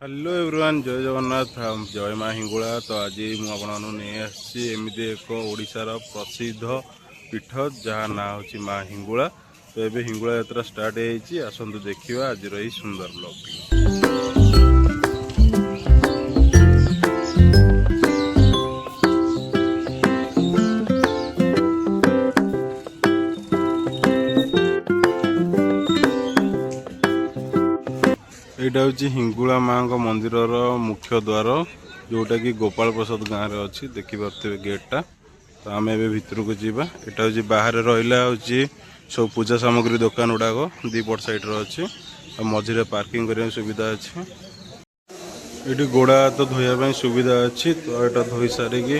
Hello everyone जय जगन्नाथ जय माँ हिंगुला। तो आज मुझे एमती एक ओडिशार प्रसिद्ध पीठ जहाँ ना हूँ माँ हिंगुला। तो ये हिंगुला यात्रा स्टार्ट होती आसतु देखा आज यही सुंदर ब्लॉग। यहाँ हूँ हिंगुला माँ मंदिर मुख्य द्वार जोटा कि गोपाल प्रसाद गाँव में अच्छी देखिपे गेटा। तो आम ए भितर को जावा। यहाँ हूँ बाहर रहा हूँ सब पूजा सामग्री दुकान गुड़ाक दीपट सैड्रे अच्छी मझे पार्किंग करने सुविधा अच्छी। ये गोड़ा हाथ धोयापाई सुविधा अच्छी। तो यहाँ धोई सारिकी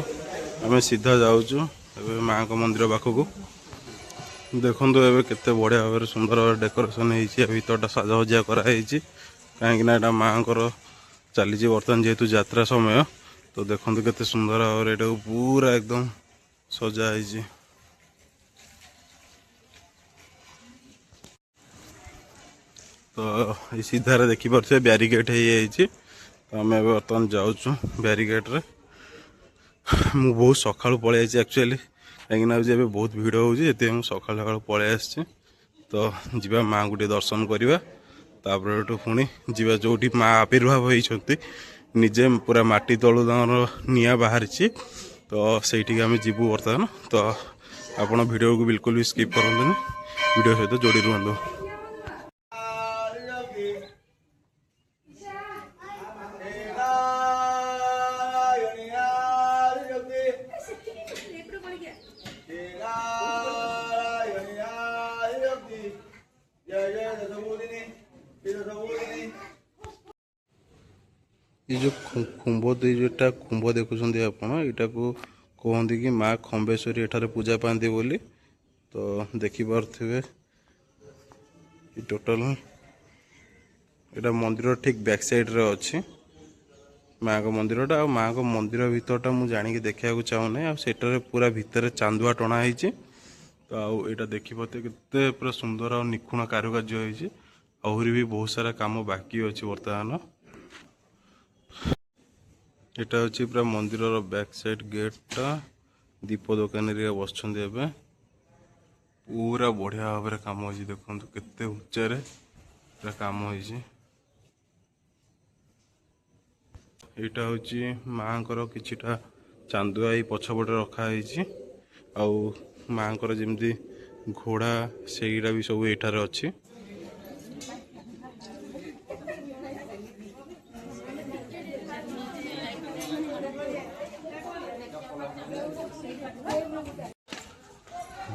आम सीधा जाऊँ माँ को मंदिर पाखक। देखो ए केते बढ़िया भाव सुंदर भाव डेकोरेशन होती भीतरटा साजसज्जा कराई कहीं यहाँ माँ चली बर्तमान जेहेतु यात्रा समय। तो देखो केते सुंदर भाव यहाँ पूरा एकदम सजाई। तो ये सीधार देखिपे ब्यारिकेड हो। तो आम बर्तमान जाऊँ ब्यारिकेड्रे। मु बहुत सका पलि एक्चुअली कहीं बहुत भिड़ होती सका सका पलि आसी। तो जीवा माँ को दर्शन करवा तापर पुणी जीवा जो माँ आविर्भाव होती निजे पूरा माटी तलू निआ बाहरी। तो सहीटी आम जीवु बर्तमान। तो आपण वीडियो को बिल्कुल भी स्किप करंतुनी वीडियो सहित जोड़ी रुहतु। ये जो खुंब जोटा खुंब देखुं आपटा को कहते कि माँ खंबेश्वरी एठार पूजा पाती बोली। तो देखिपे टोटाल यहाँ मंदिर ठीक बैक साइड रे अच्छी माँ को मंदिरटा। माँ को मंदिर भीतरटा मुझे जानिक देखा चाहूना आटर पूरा भितर चांदुआ टणाई। तो यहाँ देखिपे केते पूरा सुंदर और निखुण कारुकार्य होती। आहरी भी बहुत सारा काम बाकी अच्छी बर्तमान। यहाँ हूँ पूरा मंदिर बैक साइड गेटा दीप दुकान बस पूरा बढ़िया भाव कम हो देखो केते उच्चारे पूरा कम हो। यहाँ हूँ माँ किछिटा चांदुआ पछपटे रखाई आउ माँ जमी घोड़ा सेटा भी सब एठार अच्छी।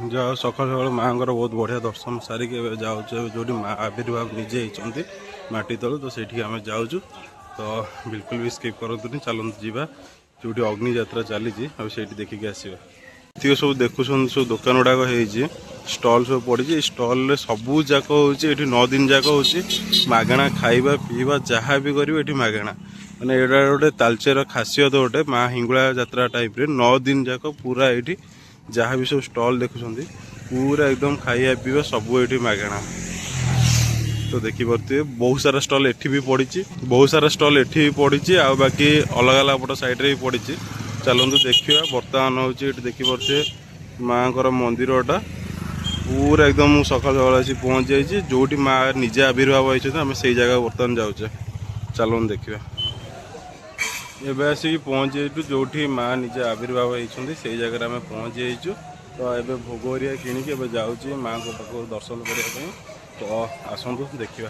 जाओ सका सका माँ बहुत बढ़िया दर्शन सारिक जाऊँ जो माँ आविर्भाव निजे होती माटी तलू। तो सही आम जाऊँ। तो बिल्कुल भी स्किप करतुनी चलते जीवा जो अग्नि यात्रा चली देखिक आसवा। ये सब देखुं सब दुकान गुड़ाक हो स्टल सब पड़ी। स्टल सबू जाक हो 9 दिन जाक हो मागणा खाइबा पीवा जहाँ भी कर मागणा मैंने यहाँ गोटे तालचेर खासियत गोटे माँ हिंगुला यात्रा टाइप 9 दिन जाक पूरा ये जहाँ भी सब स्टल देखुं पूरा एकदम खाଇବା पीवा सब ये मागणा। तो देखिपे बहुत सारा स्टल एठी भी पड़ी बहुत सारा स्टल एठी भी पड़ी आ बाकी अलग अलग पट साइड्रे भी पड़ी। चलतु देखा बर्तमान हूँ ये देखिपे माँ को मंदिरटा पूरा एकदम सका सका आसी पहुँच जाइए जो माँ निजे आविर्भाव होती आम से जगह बर्तमान जाऊे। चलते देखा एवं आसिक पहुँच जाइए जो माँ निजे आविर्भाव होती से जगह आम पहुँच जाइए। तो ये भोग हरिया किणिक जाऊँ माँ को पाख दर्शन करने। तो आसतु देखा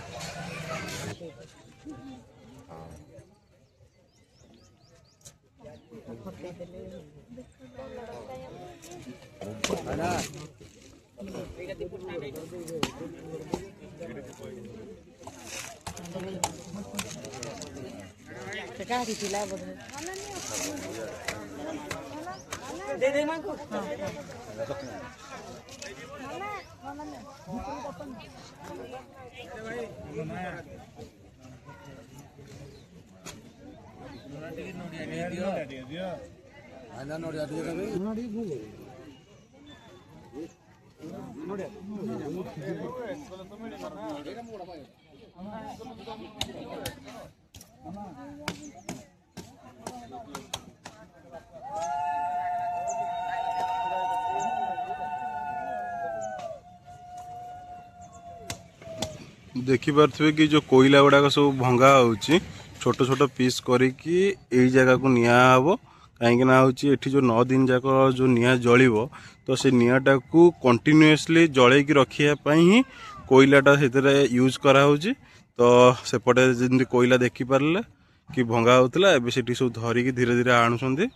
देखिपे कि जो कोयला गुड़ाक सब भंगा होची छोट छोट पीस करिकी एई जगह को निया हबो कहीं ना होची एठी जो 9 दिन जाक जो निया जलिबो तो से नियाटा को कंटिन्यूअसली जळेकी रखिया पई ही कोयलाटा सेतरे यूज करा होची। तो सेपटे जिंदी कोयला देखि पारले कि भंगा होतला एबे सेठी सब धरिकी धीरे धीरे आणुसंदी।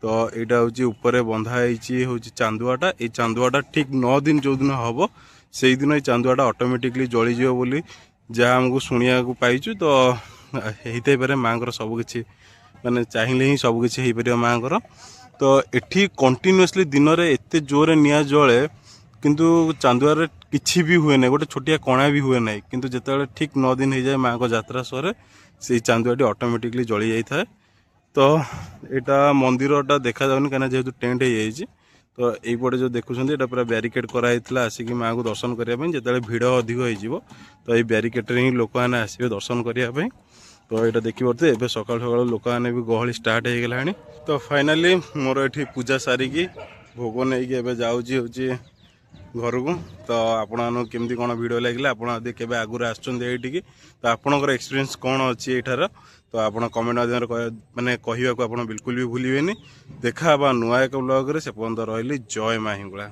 तो एटा होची ऊपर बंधा होची होची चांदुआटा ए चांदुआटा ठीक 9 दिन जो दिन हबो से दिन ये चांदुआटा ऑटोमेटिकली जली जीव बोली जहाँ हमको शुणा को पाइचु। तो होते पारे माँ सबकि माने चाहिए ही सबकि हो पार माँ। तो एठी कंटिन्यूअसली दिन में एत जोरे निया जले किंतु चांदुआरे किछि भी हुए ना गोटे छोटिया कणा भी हुए ना किंतु जिते ठीक 9 दिन हो जाए माँ को यात्रा सरे से चांदुआटी ऑटोमेटिकली जली जाए। तो यहाँ मंदिरटा देखा जाऊनी कहीं जेहेतु टेंट हो जाए। तो यहीपटे जो देखुं ये पूरा ब्यारिकेड कराई आसिक माँ को दर्शन करने जो भिड़ अधिक हो तो ये ब्यारिकेड्रे ही लोक मैंने आसवे दर्शन करने। तो यहाँ देखिपे ए सका सका लोक मैंने भी गहली स्टार्ट हो गला। तो फाइनाली मोर ये पूजा सारिकी भोग नहीं जाऊँ घर को। तो आपण केमती कौन वीडियो लगे आपड़ी के आगुरी आसटी तो आपणकर एक्सपीरियंस कौन अच्छी एठार तो आप कमेंट माध्यम माने कहवाक आप बिल्कुल भी भूलें। देखा नुआ एक ब्लॉग से पर्यंत रही जय माँ हिंगुला।